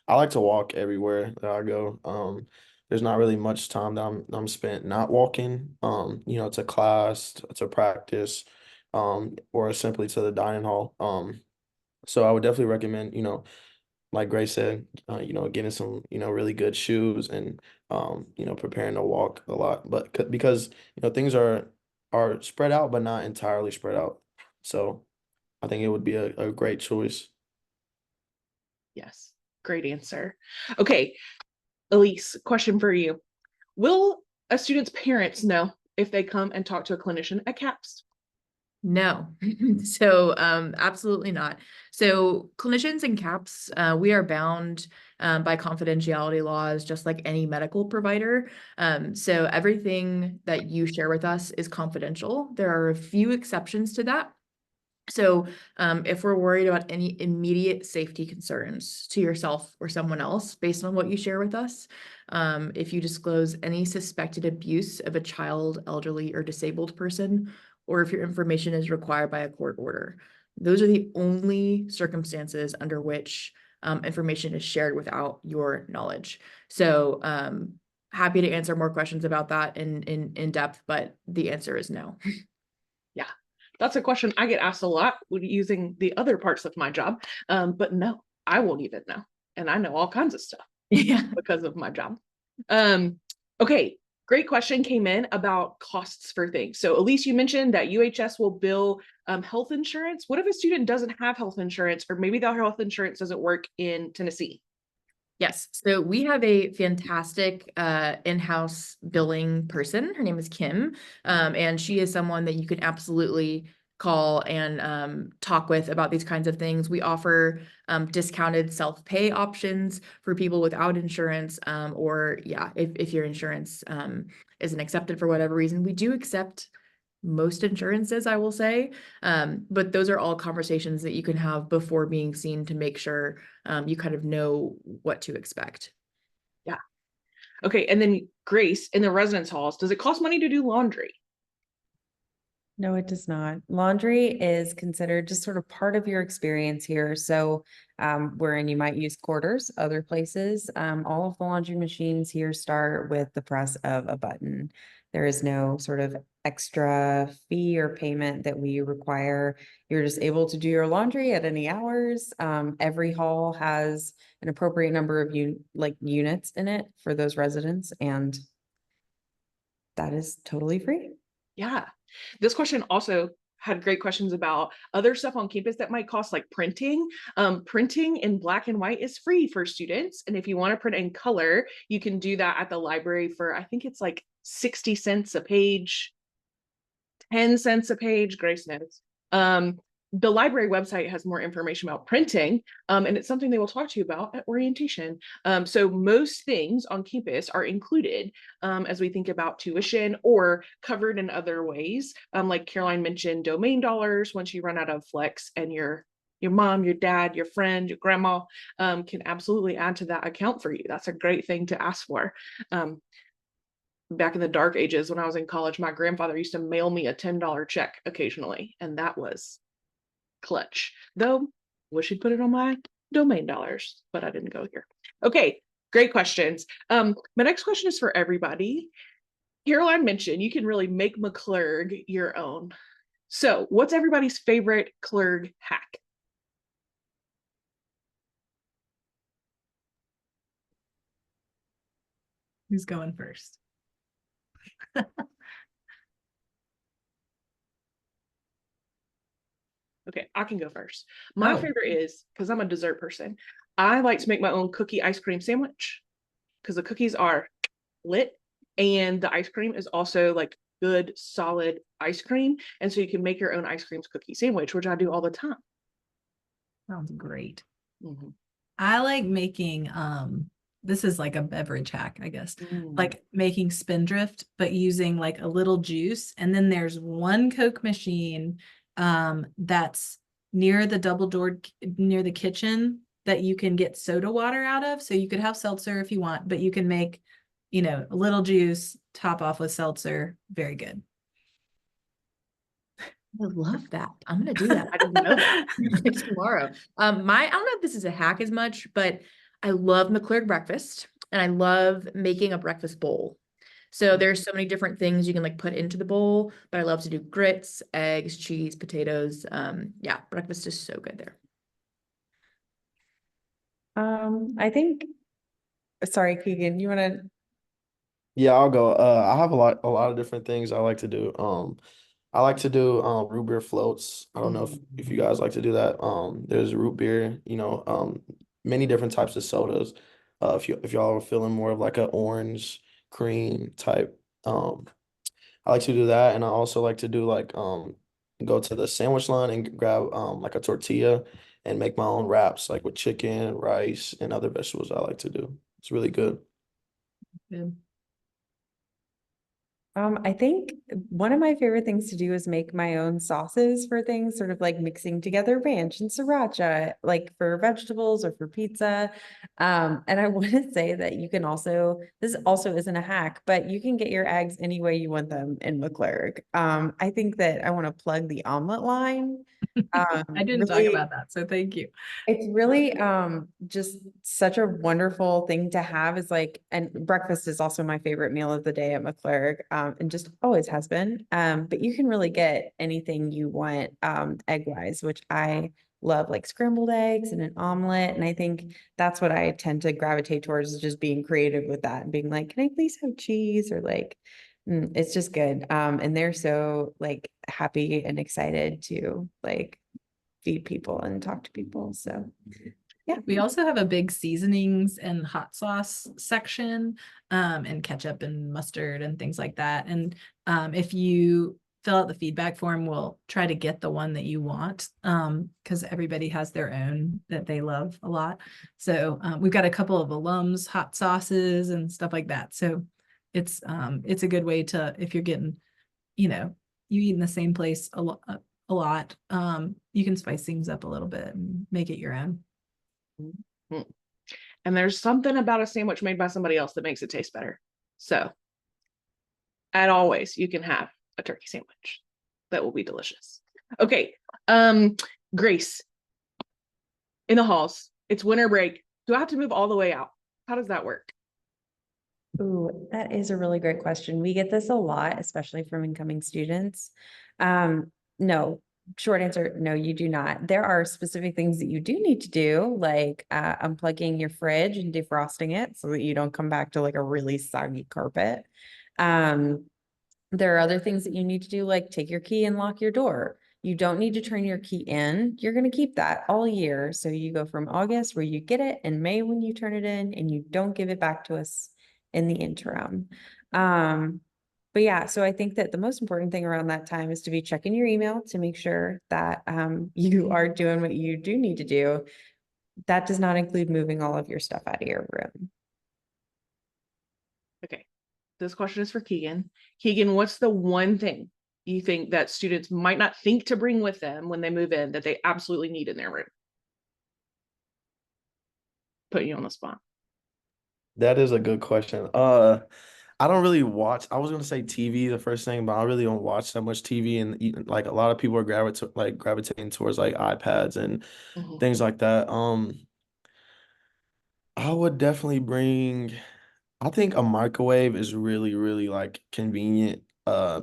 I like to walk everywhere that I go. There's not really much time that I'm spent not walking. You know, to class, to practice, or simply to the dining hall. So I would definitely recommend, you know, like Grace said, you know, getting some, you know, really good shoes and, you know, preparing to walk a lot. But because, you know, things are spread out, but not entirely spread out. So I think it would be a great choice. Yes, great answer. Okay, Elise, question for you. Will a student's parents know if they come and talk to a clinician at CAPS? No, so absolutely not. So clinicians and CAPS, we are bound by confidentiality laws, just like any medical provider. So everything that you share with us is confidential. There are a few exceptions to that. So if we're worried about any immediate safety concerns to yourself or someone else based on what you share with us, if you disclose any suspected abuse of a child, elderly, or disabled person, or if your information is required by a court order, those are the only circumstances under which information is shared without your knowledge. So happy to answer more questions about that in depth, but the answer is no. Yeah, that's a question I get asked a lot using the other parts of my job. But no, I won't even know. And I know all kinds of stuff Yeah. because of my job. Okay, great question came in about costs for things. So Elise, you mentioned that UHS will bill health insurance. What if a student doesn't have health insurance, or maybe their health insurance doesn't work in Tennessee? Yes, so we have a fantastic in-house billing person. Her name is Kim, and she is someone that you can absolutely call and talk with about these kinds of things. We offer discounted self-pay options for people without insurance, or yeah, if your insurance isn't accepted for whatever reason. We do accept most insurances, I will say, but those are all conversations that you can have before being seen to make sure you kind of know what to expect. Yeah. Okay, and then Grace, in the residence halls, does it cost money to do laundry? No, it does not. Laundry is considered just sort of part of your experience here. So wherein you might use quarters, other places, all of the laundry machines here start with the press of a button. There is no sort of extra fee or payment that we require. You're just able to do your laundry at any hours. Every hall has an appropriate number of units in it for those residents, and that is totally free. Yeah. This question also had great questions about other stuff on campus that might cost, like printing. Printing in black and white is free for students. And if you want to print in color, you can do that at the library for, I think it's like 60 cents a page, 10 cents a page, Grace knows. The library website has more information about printing, and it's something they will talk to you about at orientation. So most things on campus are included as we think about tuition or covered in other ways. Like Caroline mentioned, domain dollars, once you run out of flex, and your mom, your dad, your friend, your grandma can absolutely add to that account for you. That's a great thing to ask for. Back in the dark ages when I was in college, my grandfather used to mail me a $10 check occasionally, and that was clutch. Though, wish she'd put it on my domain dollars, but I didn't go here. Okay, great questions. My next question is for everybody. Caroline mentioned you can really make McClurg your own. So what's everybody's favorite Clurg hack? Who's going first? Okay, I can go first. My favorite is, because I'm a dessert person, I like to make my own cookie ice cream sandwich because the cookies are lit and the ice cream is also like good, solid ice cream. And so you can make your own ice cream cookie sandwich, which I do all the time. Sounds great. Mm-hmm. I like making, this is like a beverage hack, I guess, like making Spindrift, but using like a little juice. And then there's one Coke machine that's near the double door, near the kitchen, that you can get soda water out of. So you could have seltzer if you want, but you can make, you know, a little juice, top off with seltzer. Very good. I love that. I'm gonna do that. I didn't know that. Tomorrow. I don't know if this is a hack as much, but I love McClurg breakfast and I love making a breakfast bowl. So there's so many different things you can like put into the bowl, but I love to do grits, eggs, cheese, potatoes. Yeah, breakfast is so good there. I think, sorry, Keegan, you want to? Yeah, I'll go. I have a lot of different things I like to do. I like to do root beer floats. I don't know if you guys like to do that. There's root beer, many different types of sodas. If y'all are feeling more of like an orange cream type, I like to do that, and I also like to do like go to the sandwich line and grab like a tortilla and make my own wraps like with chicken, rice, and other vegetables I like to do. It's really good. Good. I think one of my favorite things to do is make my own sauces for things, sort of like mixing together ranch and sriracha, like for vegetables or for pizza. And I want to say that you can also, this also isn't a hack, but you can get your eggs any way you want them in McClurg. I think that I want to plug the omelet line. I didn't talk about that, so thank you. It's really just such a wonderful thing to have. Is like, and breakfast is also my favorite meal of the day at McClurg, and just always has been. But you can really get anything you want egg wise, which I love, like scrambled eggs and an omelet. And I think that's what I tend to gravitate towards, is just being creative with that and being like, can I please have cheese, or like, it's just good. And they're so like happy and excited to like feed people and talk to people. So yeah. We also have a big seasonings and hot sauce section, and ketchup and mustard and things like that. And if you fill out the feedback form, we'll try to get the one that you want, because everybody has their own that they love a lot. So we've got a couple of alums hot sauces and stuff like that. So it's a good way to, if you're getting, you eat in the same place a lot, you can spice things up a little bit and make it your own. And there's something about a sandwich made by somebody else that makes it taste better. So, as always, you can have a turkey sandwich that will be delicious. Okay, Grace, in the halls, it's winter break. Do I have to move all the way out? How does that work? Ooh, that is a really great question. We get this a lot, especially from incoming students. No, short answer, no, you do not. There are specific things that you do need to do, like unplugging your fridge and defrosting it so that you don't come back to like a really soggy carpet. There are other things that you need to do, like take your key and lock your door. You don't need to turn your key in. You're going to keep that all year. So you go from August where you get it, and May when you turn it in, and you don't give it back to us in the interim. But yeah, so I think that the most important thing around that time is to be checking your email to make sure that you are doing what you do need to do. That does not include moving all of your stuff out of your room. Okay, this question is for Keegan. Keegan, what's the one thing you think that students might not think to bring with them when they move in that they absolutely need in their room? Putting you on the spot. That is a good question. I don't really watch. I was gonna say TV the first thing, but I really don't watch that much TV. And like a lot of people are gravitating towards like iPads and Mhm. things like that. I would definitely bring. I think a microwave is really, really like convenient.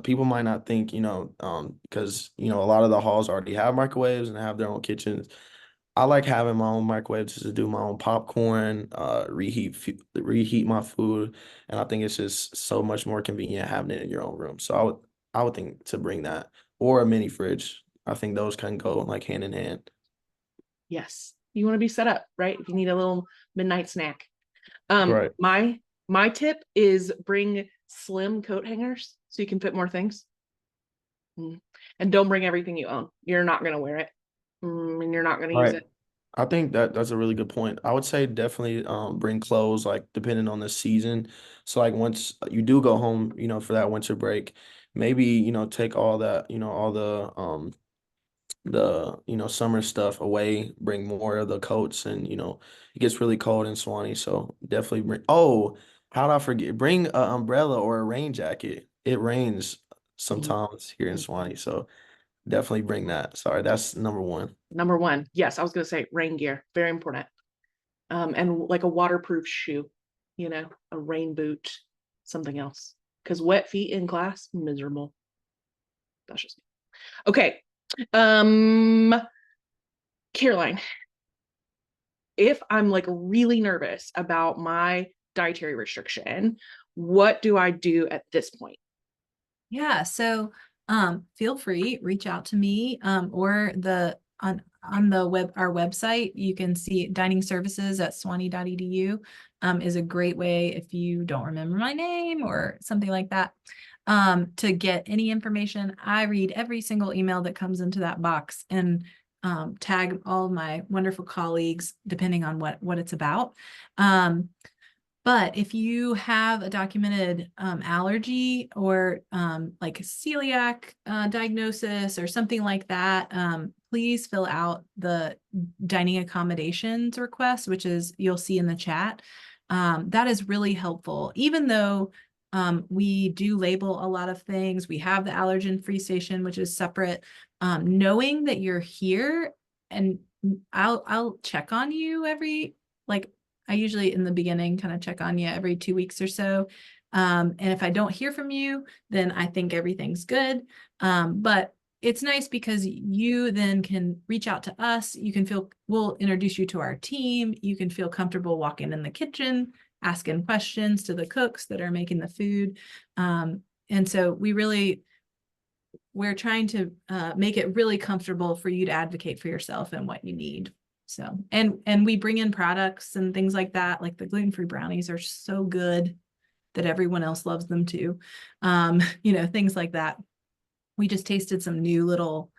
People might not think, because a lot of the halls already have microwaves and have their own kitchens. I like having my own microwave just to do my own popcorn, reheat my food, and I think it's just so much more convenient having it in your own room. So I would think to bring that or a mini fridge. I think those can go like hand in hand. Yes. You want to be set up, right? If you need a little midnight snack. Right. My tip is bring slim coat hangers so you can fit more things. And don't bring everything you own. You're not going to wear it. And you're not going to use Right. it. I think that's a really good point. I would say definitely bring clothes like depending on the season. So like once you do go home, for that winter break, maybe, take all that, all the summer stuff away, bring more of the coats and it gets really cold in Swanee, so definitely how did I forget? Bring an umbrella or a rain jacket. It rains Mhm. sometimes here in Swanee, so definitely bring that. Sorry, that's number one. Number one. Yes, I was going to say rain gear. Very important. And like a waterproof shoe, a rain boot, something else. Because wet feet in class, miserable. That's just me. Okay. Um, Caroline, if I'm like really nervous about my dietary restriction, what do I do at this point? Yeah, so feel free, reach out to me or on our website, you can see dining services at sewanee.edu is a great way if you don't remember my name or something like that to get any information. I read every single email that comes into that box and tag all of my wonderful colleagues depending on what it's about. But if you have a documented allergy or like a celiac diagnosis or something like that, please fill out the dining accommodations request, which is you'll see in the chat. That is really helpful. Even though we do label a lot of things, we have the allergen-free station, which is separate. Knowing that you're here, and I'll check on you I usually in the beginning kind of check on you every 2 weeks or so. And if I don't hear from you, then I think everything's good. But it's nice because you then can reach out to us. We'll introduce you to our team. You can feel comfortable walking in the kitchen, asking questions to the cooks that are making the food. And so we're trying to make it really comfortable for you to advocate for yourself and what you need. So, and we bring in products and things like that, like the gluten-free brownies are so good that everyone else loves them too. Things like that. We just tasted some new little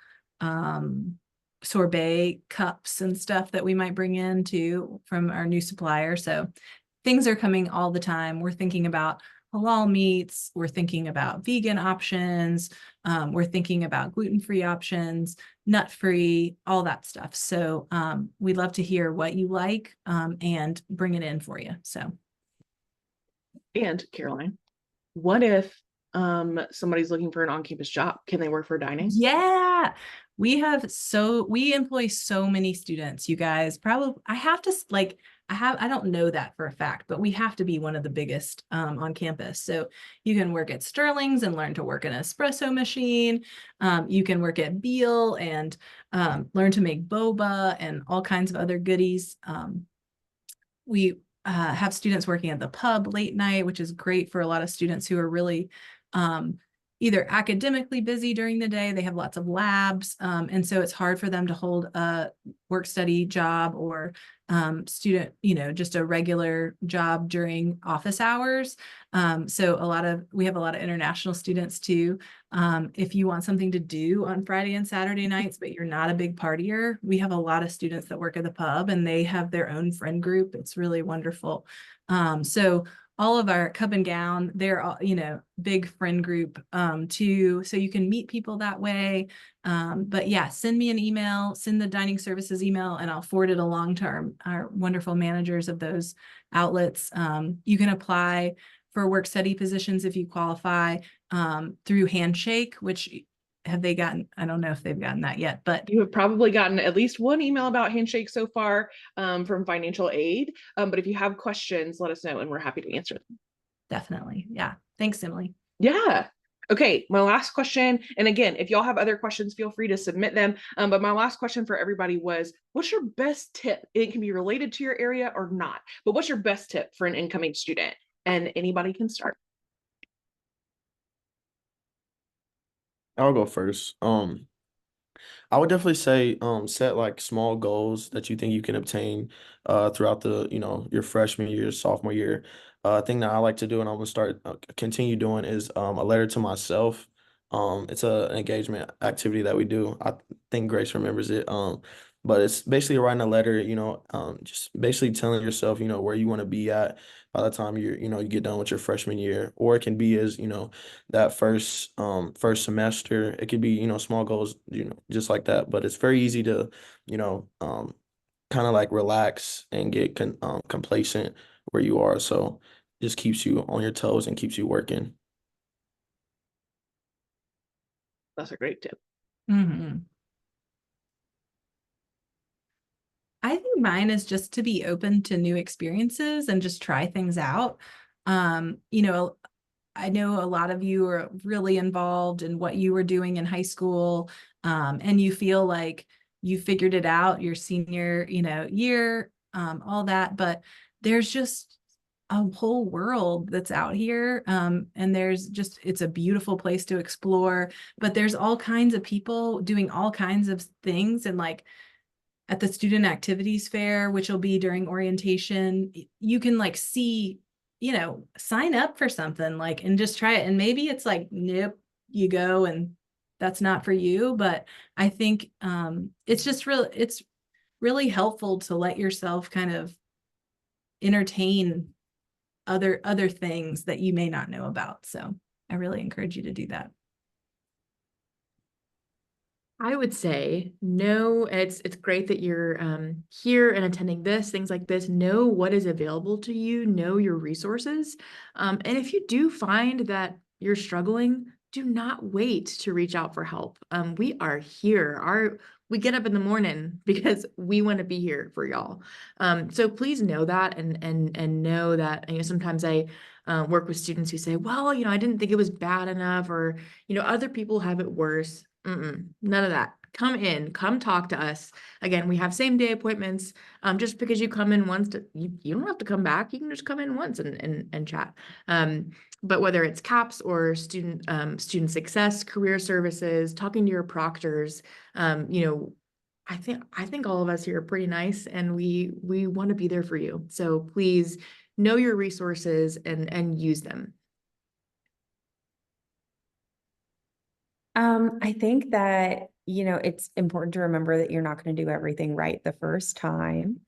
sorbet cups and stuff that we might bring in too from our new supplier. So things are coming all the time. We're thinking about halal meats. We're thinking about vegan options. We're thinking about gluten-free options, nut-free, all that stuff. So we'd love to hear what you like and bring it in for you. So. And Caroline, what if somebody's looking for an on-campus job? Can they work for dining? Yeah, we employ so many students, you guys. Probably I don't know that for a fact, but we have to be one of the biggest on campus. So you can work at Sterling's and learn to work an espresso machine. You can work at Beal and learn to make boba and all kinds of other goodies. We have students working at the pub late night, which is great for a lot of students who are really either academically busy during the day. They have lots of labs. And so it's hard for them to hold a work study job or student, just a regular job during office hours. So we have a lot of international students too. If you want something to do on Friday and Saturday nights, but you're not a big partier, we have a lot of students that work at the pub and they have their own friend group. It's really wonderful. So all of our cup and gown, they're all, big friend group too. So you can meet people that way. But yeah, send me an email, send the dining services email, and I'll forward it along to our wonderful managers of those outlets. You can apply for work study positions if you qualify through Handshake, which have they gotten? I don't know if they've gotten that yet, but you have probably gotten at least one email about Handshake so far from financial aid. But if you have questions, let us know and we're happy to answer them. definitely. Yeah. Thanks, Emily. Yeah. Okay, my last question, and again, if y'all have other questions, feel free to submit them. But my last question for everybody was, what's your best tip? It can be related to your area or not, but what's your best tip for an incoming student? And anybody can start. I'll go first. I would definitely say set like small goals that you think you can obtain throughout the, your freshman year, sophomore year. Thing that I like to do and I'm gonna start continue doing is a letter to myself. It's an engagement activity that we do. I think Grace remembers it. But it's basically writing a letter, just basically telling yourself, where you want to be at by the time you get done with your freshman year. Or it can be as, that first semester. It could be, small goals, just like that. But it's very easy to, kind of like relax and get complacent where you are. So just keeps you on your toes and keeps you working. That's a great tip. Mm-hmm. I think mine is just to be open to new experiences and just try things out. I know a lot of you are really involved in what you were doing in high school, and you feel like you figured it out your senior, year, all that, but there's just a whole world that's out here. And it's a beautiful place to explore, but there's all kinds of people doing all kinds of things. And like at the student activities fair, which will be during orientation, you can like see, sign up for something like and just try it. And maybe it's like, nope, you go and that's not for you. But I think it's really helpful to let yourself kind of entertain other things that you may not know about. So I really encourage you to do that. I would say no, it's great that you're here and attending things like this. Know what is available to you, know your resources. And if you do find that you're struggling, do not wait to reach out for help. We are here. We get up in the morning because we want to be here for y'all. So please know that and know that, sometimes I work with students who say, well, I didn't think it was bad enough, or, other people have it worse. None of that. Come talk to us. Again, we have same day appointments. Just because you come in once, you don't have to come back. You can just come in once and chat. But whether it's CAPS or student success, career services, talking to your proctors, I think all of us here are pretty nice, and we want to be there for you. So please know your resources and use them. I think that, it's important to remember that you're not going to do everything right the first time.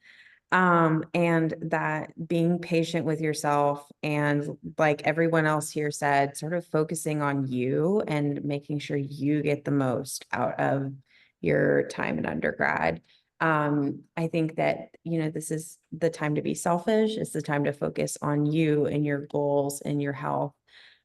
And that being patient with yourself and, like everyone else here said, sort of focusing on you and making sure you get the most out of your time in undergrad. I think that, this is the time to be selfish. It's the time to focus on you and your goals and your health.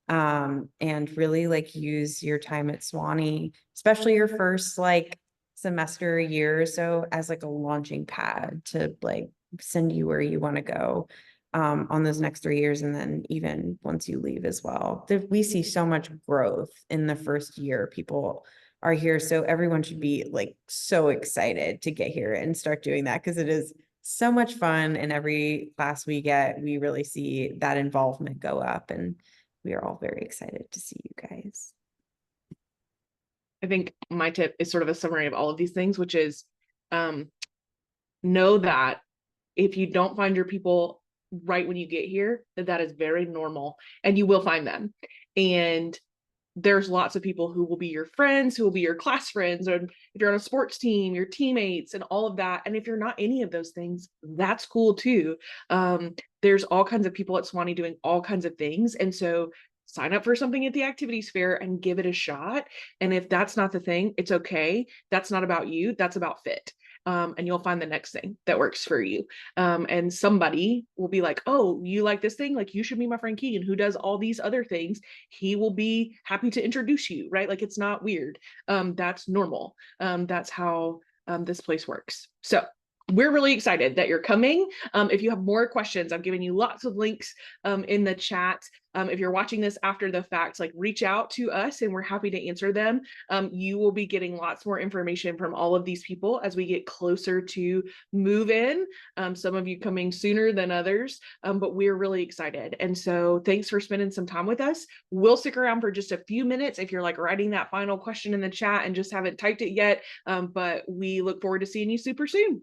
And really like use your time at Sewanee, especially your first like semester, year or so, as like a launching pad to like send you where you want to go on those next 3 years. And then even once you leave as well, we see so much growth in the first year people are here. So everyone should be like so excited to get here and start doing that, because it is so much fun. And every class we get, we really see that involvement go up, and we are all very excited to see you guys. I think my tip is sort of a summary of all of these things, which is know that if you don't find your people right when you get here, that is very normal, and you will find them. And there's lots of people who will be your friends, who will be your class friends, or if you're on a sports team, your teammates and all of that. And if you're not any of those things, that's cool too. There's all kinds of people at Sewanee doing all kinds of things. And so sign up for something at the activities fair and give it a shot. And if that's not the thing, it's okay. That's not about you. That's about fit. and you'll find the next thing that works for you. And somebody will be like, oh, you like this thing? Like, you should meet my friend Keegan, who does all these other things. He will be happy to introduce you, right? Like, it's not weird. That's normal. That's how this place works. So we're really excited that you're coming. If you have more questions, I've given you lots of links in the chat. If you're watching this after the fact, like, reach out to us and we're happy to answer them. You will be getting lots more information from all of these people as we get closer to move in. Some of you coming sooner than others, but we're really excited. And so thanks for spending some time with us. We'll stick around for just a few minutes if you're like writing that final question in the chat and just haven't typed it yet. But we look forward to seeing you super soon.